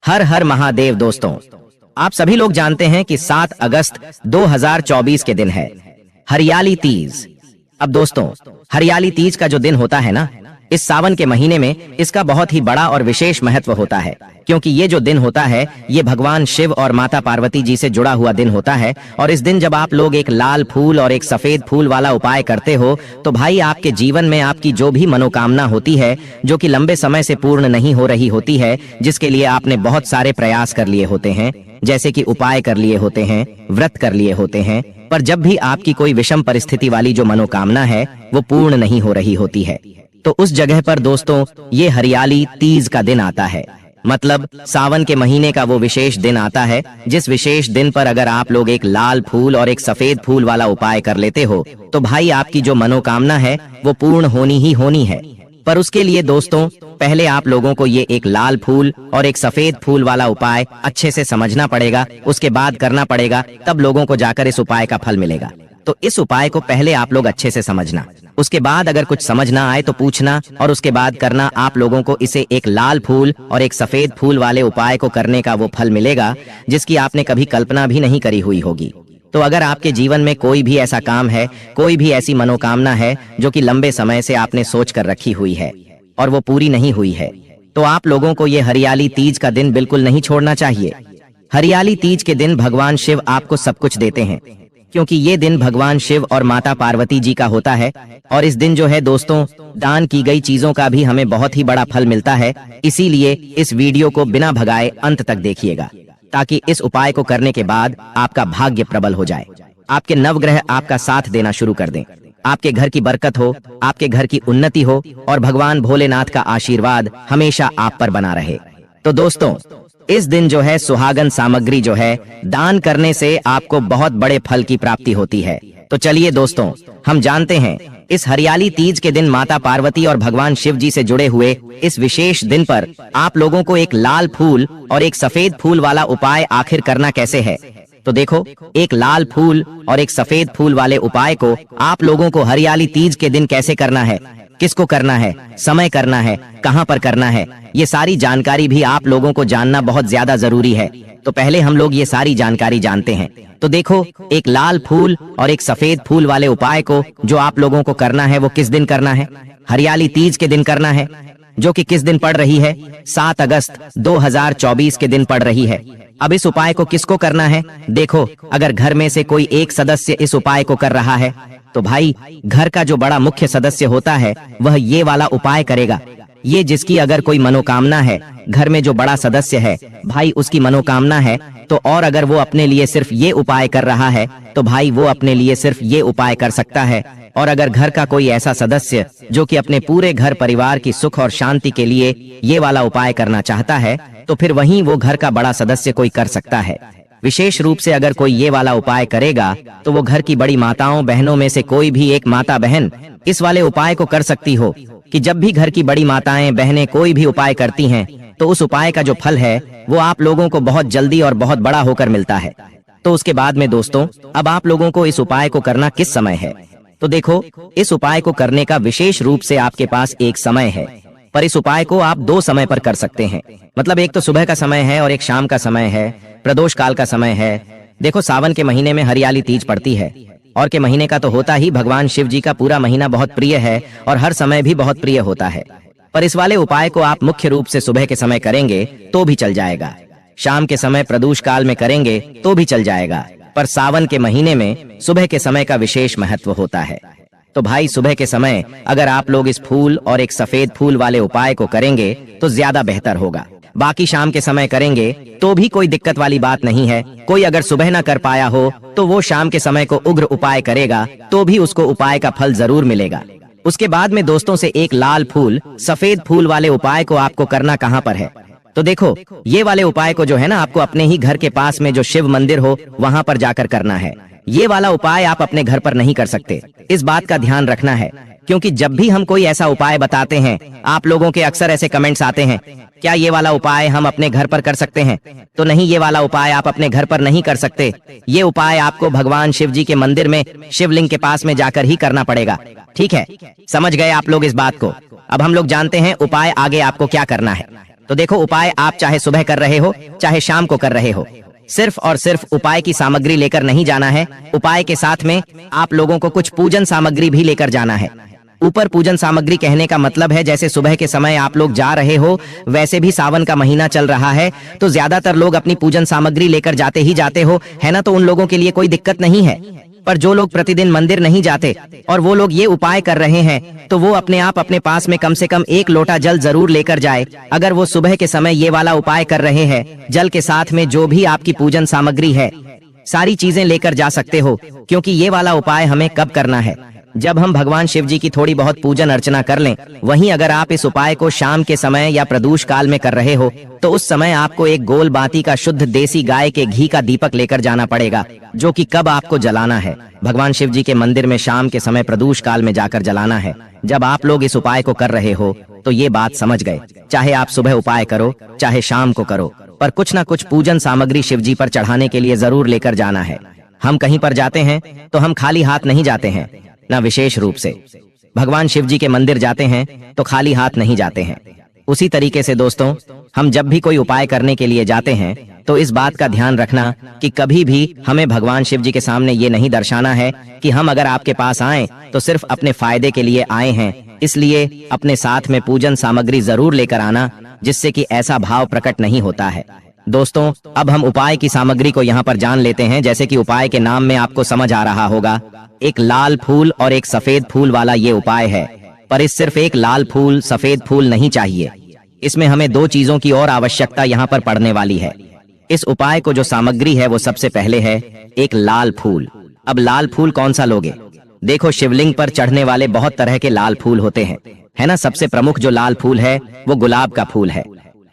हर हर महादेव दोस्तों, आप सभी लोग जानते हैं कि 7 अगस्त 2024 के दिन है हरियाली तीज। अब दोस्तों, हरियाली तीज का जो दिन होता है ना, इस सावन के महीने में इसका बहुत ही बड़ा और विशेष महत्व होता है, क्योंकि ये जो दिन होता है ये भगवान शिव और माता पार्वती जी से जुड़ा हुआ दिन होता है। और इस दिन जब आप लोग एक लाल फूल और एक सफेद फूल वाला उपाय करते हो तो भाई आपके जीवन में आपकी जो भी मनोकामना होती है, जो कि लंबे समय से पूर्ण नहीं हो रही होती है, जिसके लिए आपने बहुत सारे प्रयास कर लिए होते हैं, जैसे कि उपाय कर लिए होते हैं, व्रत कर लिए होते हैं, पर जब भी आपकी कोई विषम परिस्थिति वाली जो मनोकामना है वो पूर्ण नहीं हो रही होती है, तो उस जगह पर दोस्तों ये हरियाली तीज का दिन आता है। मतलब सावन के महीने का वो विशेष दिन आता है, जिस विशेष दिन पर अगर आप लोग एक लाल फूल और एक सफेद फूल वाला उपाय कर लेते हो तो भाई आपकी जो मनोकामना है वो पूर्ण होनी ही होनी है। पर उसके लिए दोस्तों पहले आप लोगों को ये एक लाल फूल और एक सफेद फूल वाला उपाय अच्छे से समझना पड़ेगा, उसके बाद करना पड़ेगा, तब लोगों को जाकर इस उपाय का फल मिलेगा। तो इस उपाय को पहले आप लोग अच्छे से समझना, उसके बाद अगर कुछ समझ ना आए तो पूछना, और उसके बाद करना। आप लोगों को इसे एक लाल फूल और एक सफेद फूल वाले उपाय को करने का वो फल मिलेगा जिसकी आपने कभी कल्पना भी नहीं करी हुई होगी। तो अगर आपके जीवन में कोई भी ऐसा काम है, कोई भी ऐसी मनोकामना है जो कि लंबे समय से आपने सोच कर रखी हुई है और वो पूरी नहीं हुई है, तो आप लोगों को ये हरियाली तीज का दिन बिल्कुल नहीं छोड़ना चाहिए। हरियाली तीज के दिन भगवान शिव आपको सब कुछ देते हैं, क्योंकि ये दिन भगवान शिव और माता पार्वती जी का होता है। और इस दिन जो है दोस्तों, दान की गई चीजों का भी हमें बहुत ही बड़ा फल मिलता है। इसीलिए इस वीडियो को बिना भगाए अंत तक देखिएगा, ताकि इस उपाय को करने के बाद आपका भाग्य प्रबल हो जाए, आपके नवग्रह आपका साथ देना शुरू कर दें, आपके घर की बरकत हो, आपके घर की उन्नति हो और भगवान भोलेनाथ का आशीर्वाद हमेशा आप पर बना रहे। तो दोस्तों, इस दिन जो है सुहागन सामग्री जो है दान करने से आपको बहुत बड़े फल की प्राप्ति होती है। तो चलिए दोस्तों, हम जानते हैं इस हरियाली तीज के दिन माता पार्वती और भगवान शिव जी से जुड़े हुए इस विशेष दिन पर आप लोगों को एक लाल फूल और एक सफेद फूल वाला उपाय आखिर करना कैसे है। तो देखो, एक लाल फूल और एक सफेद फूल वाले उपाय को आप लोगों को हरियाली तीज के दिन कैसे करना है, किसको करना है, समय करना है, कहां पर करना है, ये सारी जानकारी भी आप लोगों को जानना बहुत ज्यादा जरूरी है। तो पहले हम लोग ये सारी जानकारी जानते हैं। तो देखो, एक लाल फूल और एक सफेद फूल वाले उपाय को जो आप लोगों को करना है वो किस दिन करना है? हरियाली तीज के दिन करना है, जो कि किस दिन पड़ रही है? 7 अगस्त 2024 के दिन पड़ रही है। अब इस उपाय को किसको करना है? देखो, अगर घर में से कोई एक सदस्य इस उपाय को कर रहा है तो भाई घर का जो बड़ा मुख्य सदस्य होता है वह ये वाला उपाय करेगा। ये जिसकी अगर कोई मनोकामना है, घर में जो बड़ा सदस्य है भाई उसकी मनोकामना है, तो और अगर वो अपने लिए सिर्फ ये उपाय कर रहा है तो भाई वो अपने लिए सिर्फ ये उपाय कर सकता है। और अगर घर का कोई ऐसा सदस्य जो कि अपने पूरे घर परिवार की सुख और शांति के लिए ये वाला उपाय करना चाहता है तो फिर वहीं वो घर का बड़ा सदस्य कोई कर सकता है। विशेष रूप से अगर कोई ये वाला उपाय करेगा तो वो घर की बड़ी माताओं बहनों में से कोई भी एक माता बहन इस वाले उपाय को कर सकती हो कि जब भी घर की बड़ी माताएं बहनें कोई भी उपाय करती हैं तो उस उपाय का जो फल है वो आप लोगों को बहुत जल्दी और बहुत बड़ा होकर मिलता है। तो उसके बाद में दोस्तों, अब आप लोगों को इस उपाय को करना किस समय है? तो देखो, इस उपाय को करने का विशेष रूप से आपके पास एक समय है, पर इस उपाय को आप 2 समय पर कर सकते हैं। मतलब एक तो सुबह का समय है और एक शाम का समय है, प्रदोष काल का समय है। देखो, सावन के महीने में हरियाली तीज पड़ती है और के महीने का तो होता ही भगवान शिव जी का पूरा महीना बहुत प्रिय है और हर समय भी बहुत प्रिय होता है। पर इस वाले उपाय को आप मुख्य रूप से सुबह के समय करेंगे तो भी चल जाएगा, शाम के समय प्रदोष काल में करेंगे तो भी चल जाएगा, पर सावन के महीने में सुबह के समय का विशेष महत्व होता है। तो भाई सुबह के समय अगर आप लोग इस फूल और एक सफेद फूल वाले उपाय को करेंगे तो ज्यादा बेहतर होगा। बाकी शाम के समय करेंगे तो भी कोई दिक्कत वाली बात नहीं है। कोई अगर सुबह ना कर पाया हो तो वो शाम के समय को उग्र उपाय करेगा तो भी उसको उपाय का फल जरूर मिलेगा। उसके बाद में दोस्तों से एक लाल फूल सफेद फूल वाले उपाय को आपको करना कहाँ पर है? तो देखो, ये वाले उपाय को जो है ना आपको अपने ही घर के पास में जो शिव मंदिर हो वहां पर जाकर करना है। ये वाला उपाय आप अपने घर पर नहीं कर सकते, इस बात का ध्यान रखना है, क्योंकि जब भी हम कोई ऐसा उपाय बताते हैं आप लोगों के अक्सर ऐसे कमेंट्स आते हैं, क्या ये वाला उपाय हम अपने घर पर कर सकते हैं? तो नहीं, ये वाला उपाय आप अपने घर पर नहीं कर सकते। ये उपाय आपको भगवान शिव जी के मंदिर में शिवलिंग के पास में जाकर ही करना पड़ेगा। ठीक है, समझ गए आप लोग इस बात को? अब हम लोग जानते हैं उपाय आगे आपको क्या करना है। तो देखो, उपाय आप चाहे सुबह कर रहे हो चाहे शाम को कर रहे हो, सिर्फ और सिर्फ उपाय की सामग्री लेकर नहीं जाना है। उपाय के साथ में आप लोगों को कुछ पूजन सामग्री भी लेकर जाना है। ऊपर पूजन सामग्री कहने का मतलब है जैसे सुबह के समय आप लोग जा रहे हो, वैसे भी सावन का महीना चल रहा है तो ज्यादातर लोग अपनी पूजन सामग्री लेकर जाते ही जाते हो, है ना। तो उन लोगों के लिए कोई दिक्कत नहीं है। पर जो लोग प्रतिदिन मंदिर नहीं जाते और वो लोग ये उपाय कर रहे हैं तो वो अपने आप अपने पास में कम से कम 1 लोटा जल जरूर लेकर जाए। अगर वो सुबह के समय ये वाला उपाय कर रहे हैं, जल के साथ में जो भी आपकी पूजन सामग्री है सारी चीजें लेकर जा सकते हो, क्योंकि ये वाला उपाय हमें कब करना है, जब हम भगवान शिव जी की थोड़ी बहुत पूजन अर्चना कर लें। वहीं अगर आप इस उपाय को शाम के समय या प्रदोष काल में कर रहे हो तो उस समय आपको एक गोल बाती का शुद्ध देसी गाय के घी का दीपक लेकर जाना पड़ेगा, जो कि कब आपको जलाना है, भगवान शिव जी के मंदिर में शाम के समय प्रदोष काल में जाकर जलाना है। जब आप लोग इस उपाय को कर रहे हो तो ये बात समझ गए, चाहे आप सुबह उपाय करो चाहे शाम को करो, पर कुछ ना कुछ पूजन सामग्री शिव जी पर चढ़ाने के लिए जरूर लेकर जाना है। हम कहीं पर जाते हैं तो हम खाली हाथ नहीं जाते हैं, ना विशेष रूप से भगवान शिव जी के मंदिर जाते हैं तो खाली हाथ नहीं जाते हैं। उसी तरीके से दोस्तों, हम जब भी कोई उपाय करने के लिए जाते हैं तो इस बात का ध्यान रखना कि कभी भी हमें भगवान शिव जी के सामने ये नहीं दर्शाना है कि हम अगर आपके पास आए तो सिर्फ अपने फायदे के लिए आए हैं। इसलिए अपने साथ में पूजन सामग्री जरूर लेकर आना, जिससे कि ऐसा भाव प्रकट नहीं होता है। दोस्तों, अब हम उपाय की सामग्री को यहाँ पर जान लेते हैं। जैसे कि उपाय के नाम में आपको समझ आ रहा होगा, एक लाल फूल और एक सफेद फूल वाला ये उपाय है। पर इस सिर्फ एक लाल फूल सफेद फूल नहीं चाहिए, इसमें हमें 2 चीजों की और आवश्यकता यहाँ पर पड़ने वाली है। इस उपाय को जो सामग्री है वो सबसे पहले है एक लाल फूल। अब लाल फूल कौन सा लोगे? देखो, शिवलिंग पर चढ़ने वाले बहुत तरह के लाल फूल होते हैं, है ना। सबसे प्रमुख जो लाल फूल है वो गुलाब का फूल है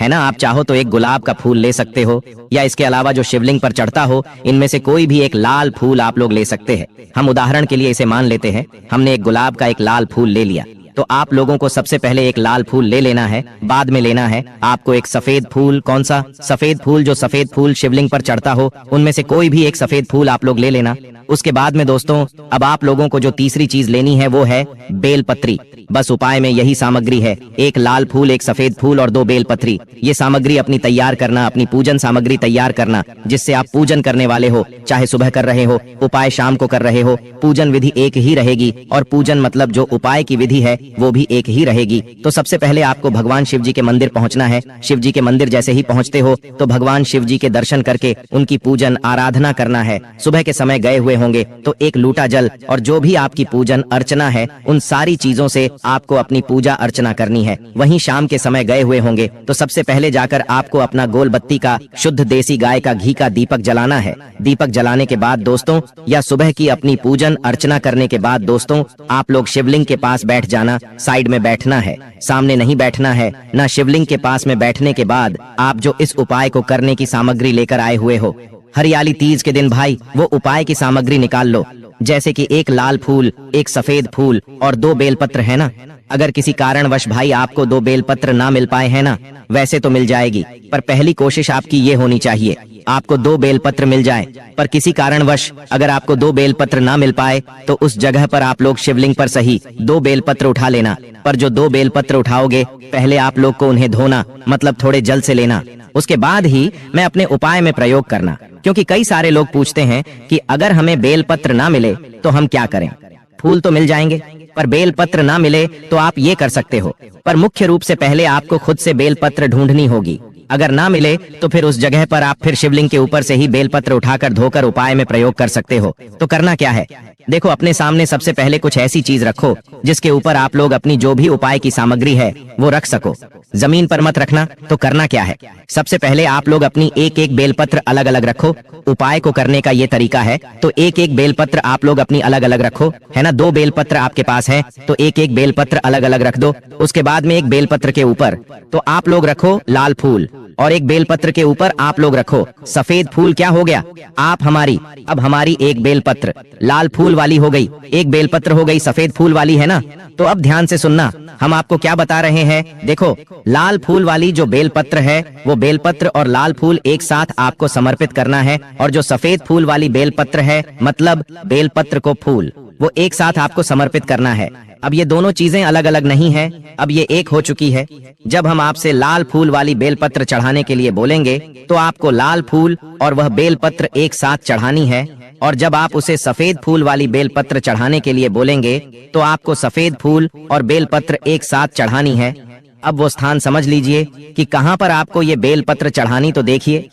ना। आप चाहो तो एक गुलाब का फूल ले सकते हो, या इसके अलावा जो शिवलिंग पर चढ़ता हो इनमें से कोई भी एक लाल फूल आप लोग ले सकते हैं। हम उदाहरण के लिए इसे मान लेते हैं, हमने एक गुलाब का एक लाल फूल ले लिया, तो आप लोगों को सबसे पहले एक लाल फूल ले लेना है। बाद में लेना है आपको एक सफेद फूल। कौन सा? सफेद फूल। जो सफेद फूल शिवलिंग पर चढ़ता हो उनमें से कोई भी एक सफेद फूल आप लोग ले लेना। उसके बाद में दोस्तों, अब आप लोगों को जो तीसरी चीज लेनी है वो है बेलपत्री। बस उपाय में यही सामग्री है, एक लाल फूल, एक सफेद फूल और 2 बेलपत्री। ये सामग्री अपनी तैयार करना, अपनी पूजन सामग्री तैयार करना, जिससे आप पूजन करने वाले हो, चाहे सुबह कर रहे हो उपाय शाम को कर रहे हो, पूजन विधि एक ही रहेगी और पूजन मतलब जो उपाय की विधि है वो भी एक ही रहेगी। तो सबसे पहले आपको भगवान शिव जी के मंदिर पहुंचना है। शिव जी के मंदिर जैसे ही पहुंचते हो तो भगवान शिव जी के दर्शन करके उनकी पूजन आराधना करना है। सुबह के समय गए हुए होंगे तो 1 लोटा जल और जो भी आपकी पूजन अर्चना है उन सारी चीजों से आपको अपनी पूजा अर्चना करनी है। वहीं शाम के समय गए हुए होंगे तो सबसे पहले जाकर आपको अपना गोल बत्ती का शुद्ध देसी गाय का घी का दीपक जलाना है। दीपक जलाने के बाद दोस्तों, या सुबह की अपनी पूजन अर्चना करने के बाद दोस्तों, आप लोग शिवलिंग के पास बैठ जाना। साइड में बैठना है, सामने नहीं बैठना है ना। शिवलिंग के पास में बैठने के बाद आप जो इस उपाय को करने की सामग्री लेकर आए हुए हो, हरियाली तीज के दिन भाई वो उपाय की सामग्री निकाल लो। जैसे कि एक लाल फूल, एक सफेद फूल और 2 बेलपत्र, है ना। अगर किसी कारणवश भाई आपको 2 बेलपत्र ना मिल पाए, है ना, वैसे तो मिल जाएगी, पर पहली कोशिश आपकी ये होनी चाहिए आपको 2 बेलपत्र मिल जाए। पर किसी कारणवश अगर आपको 2 बेलपत्र ना मिल पाए तो उस जगह पर आप लोग शिवलिंग पर सही 2 बेलपत्र उठा लेना। पर जो 2 बेलपत्र उठाओगे पहले आप लोग को उन्हें धोना, मतलब थोड़े जल से लेना। उसके बाद ही मैं अपने उपाय में प्रयोग करना, क्योंकि कई सारे लोग पूछते हैं कि अगर हमें बेलपत्र ना मिले तो हम क्या करें। फूल तो मिल जाएंगे पर बेलपत्र ना मिले तो आप ये कर सकते हो, पर मुख्य रूप से पहले आपको खुद से बेलपत्र ढूंढनी होगी। अगर ना मिले तो फिर उस जगह पर आप फिर शिवलिंग के ऊपर से ही बेलपत्र उठाकर धोकर उपाय में प्रयोग कर सकते हो। तो करना क्या है, देखो, अपने सामने सबसे पहले कुछ ऐसी चीज रखो जिसके ऊपर आप लोग अपनी जो भी उपाय की सामग्री है वो रख सको। जमीन पर मत रखना। तो करना क्या है, सबसे पहले आप लोग अपनी एक बेलपत्र अलग अलग रखो। उपाय को करने का ये तरीका है, तो एक बेलपत्र आप लोग अपनी अलग अलग रखो, है ना। 2 बेलपत्र आपके पास है तो एक बेलपत्र अलग अलग रख दो। उसके बाद में एक बेलपत्र के ऊपर तो आप लोग रखो लाल फूल और एक बेलपत्र के ऊपर आप लोग रखो सफेद फूल। क्या हो गया, आप हमारी अब हमारी एक बेलपत्र लाल फूल वाली हो गई, एक बेलपत्र हो गई सफेद फूल वाली, है ना। तो अब ध्यान से सुनना, हम आपको क्या बता रहे हैं। देखो, लाल फूल वाली जो बेलपत्र है वो बेलपत्र और लाल फूल एक साथ आपको समर्पित करना है, और जो सफेद फूल वाली बेलपत्र है मतलब बेलपत्र को फूल वो एक साथ आपको समर्पित करना है। अब ये दोनों चीजें अलग अलग नहीं है, अब ये एक हो चुकी है। जब हम आपसे लाल फूल वाली बेलपत्र चढ़ाने के लिए बोलेंगे तो आपको लाल फूल और वह बेलपत्र एक साथ चढ़ानी है, और जब आप उसे सफेद फूल वाली बेलपत्र चढ़ाने के लिए बोलेंगे तो आपको सफेद फूल और बेलपत्र एक साथ चढ़ानी है। अब वो स्थान समझ लीजिए कि कहाँ पर आपको ये बेलपत्र चढ़ानी। तो देखिए,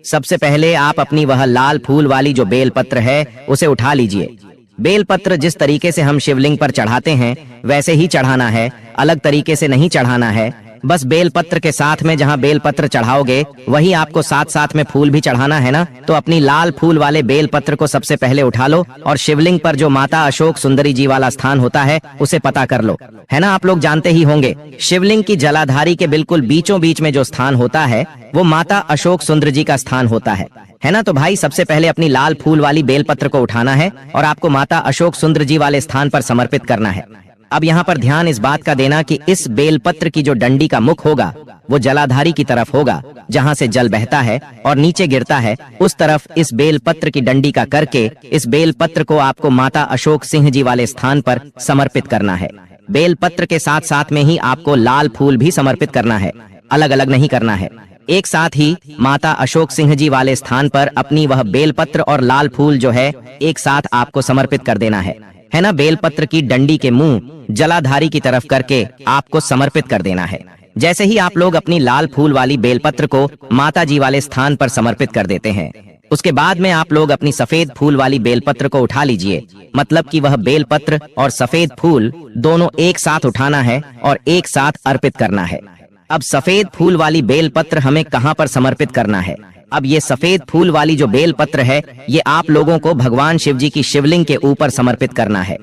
सबसे पहले आप अपनी वह लाल फूल वाली जो बेलपत्र है उसे उठा लीजिए। बेलपत्र जिस तरीके से हम शिवलिंग पर चढ़ाते हैं वैसे ही चढ़ाना है, अलग तरीके से नहीं चढ़ाना है। बस बेलपत्र के साथ में जहाँ बेलपत्र चढ़ाओगे वही आपको साथ साथ में फूल भी चढ़ाना है ना। तो अपनी लाल फूल वाले बेलपत्र को सबसे पहले उठा लो और शिवलिंग पर जो माता अशोक सुंदरी जी वाला स्थान होता है उसे पता कर लो, है ना। आप लोग जानते ही होंगे शिवलिंग की जलाधारी के बिल्कुल बीचों बीच में जो स्थान होता है वो माता अशोक सुंदर जी का स्थान होता है ना। तो भाई सबसे पहले अपनी लाल फूल वाली बेलपत्र को उठाना है और आपको माता अशोक सुंदर जी वाले स्थान पर समर्पित करना है। अब यहाँ पर ध्यान इस बात का देना कि इस बेलपत्र की जो डंडी का मुख होगा वो जलाधारी की तरफ होगा, जहाँ से जल बहता है और नीचे गिरता है उस तरफ इस बेलपत्र की डंडी का करके इस बेलपत्र को आपको माता अशोक सिंह जी वाले स्थान पर समर्पित करना है। बेलपत्र के साथ साथ में ही आपको लाल फूल भी समर्पित करना है, अलग अलग नहीं करना है। एक साथ ही माता अशोक सिंह जी वाले स्थान पर अपनी वह बेलपत्र और लाल फूल जो है एक साथ आपको समर्पित कर देना है ना। बेलपत्र की डंडी के मुंह जलाधारी की तरफ करके आपको समर्पित कर देना है। जैसे ही आप लोग अपनी लाल फूल वाली बेलपत्र को माता जी वाले स्थान पर समर्पित कर देते हैं, उसके बाद में आप लोग अपनी सफेद फूल वाली बेलपत्र को उठा लीजिए। मतलब कि वह बेलपत्र और सफेद फूल दोनों एक साथ उठाना है और एक साथ अर्पित करना है। अब सफेद फूल वाली बेलपत्र हमें कहाँ पर समर्पित करना है? अब ये सफेद फूल वाली जो बेलपत्र है ये आप लोगों को भगवान शिव जी की शिवलिंग के ऊपर समर्पित करना है।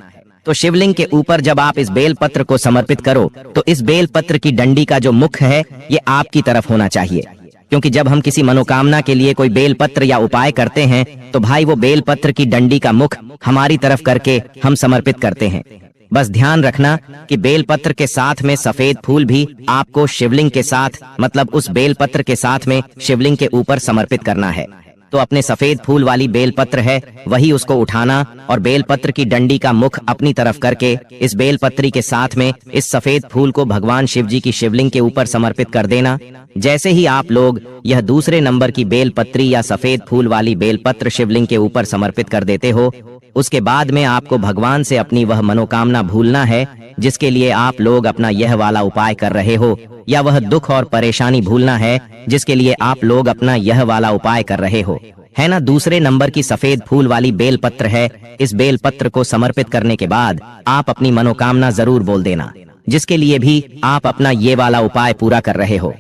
तो शिवलिंग के ऊपर जब आप इस बेलपत्र को समर्पित करो तो इस बेलपत्र की डंडी का जो मुख है ये आपकी तरफ होना चाहिए, क्योंकि जब हम किसी मनोकामना के लिए कोई बेलपत्र या उपाय करते हैं तो भाई वो बेलपत्र की डंडी का मुख हमारी तरफ करके हम समर्पित करते हैं। बस ध्यान रखना कि बेलपत्र के साथ में सफेद फूल भी आपको शिवलिंग के साथ, मतलब उस बेलपत्र के साथ में शिवलिंग के ऊपर समर्पित करना है। तो अपने सफेद फूल वाली बेलपत्र है वही उसको उठाना और बेलपत्र की डंडी का मुख अपनी तरफ करके इस बेलपत्री के साथ में इस सफेद फूल को भगवान शिव जी की शिवलिंग के ऊपर समर्पित कर देना। जैसे ही आप लोग यह दूसरे नंबर की बेलपत्री या सफेद फूल वाली बेलपत्र शिवलिंग के ऊपर समर्पित कर देते हो, उसके बाद में आपको भगवान से अपनी वह मनोकामना भूलना है जिसके लिए आप लोग अपना यह वाला उपाय कर रहे हो, या वह दुख और परेशानी भूलना है जिसके लिए आप लोग अपना यह वाला उपाय कर रहे हो, है ना। दूसरे नंबर की सफेद फूल वाली बेलपत्र है। इस बेलपत्र को समर्पित करने के बाद आप अपनी मनोकामना जरूर बोल देना जिसके लिए भी आप अपना ये वाला उपाय पूरा कर रहे हो।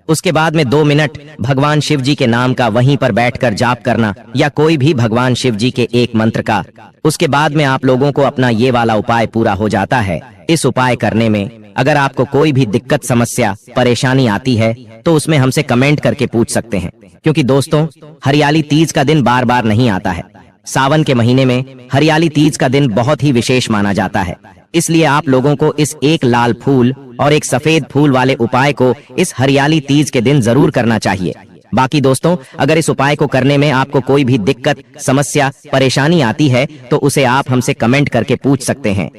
उसके बाद में 2 मिनट भगवान शिव जी के नाम का वहीं पर बैठकर जाप करना, या कोई भी भगवान शिव जी के एक मंत्र का। उसके बाद में आप लोगों को अपना ये वाला उपाय पूरा हो जाता है। इस उपाय करने में अगर आपको कोई भी दिक्कत, समस्या, परेशानी आती है तो उसमें हमसे कमेंट करके पूछ सकते हैं, क्योंकि दोस्तों हरियाली तीज का दिन बार बार नहीं आता है। सावन के महीने में हरियाली तीज का दिन बहुत ही विशेष माना जाता है, इसलिए आप लोगों को इस एक लाल फूल और एक सफेद फूल वाले उपाय को इस हरियाली तीज के दिन जरूर करना चाहिए। बाकी दोस्तों अगर इस उपाय को करने में आपको कोई भी दिक्कत, समस्या, परेशानी आती है तो उसे आप हमसे कमेंट करके पूछ सकते हैं।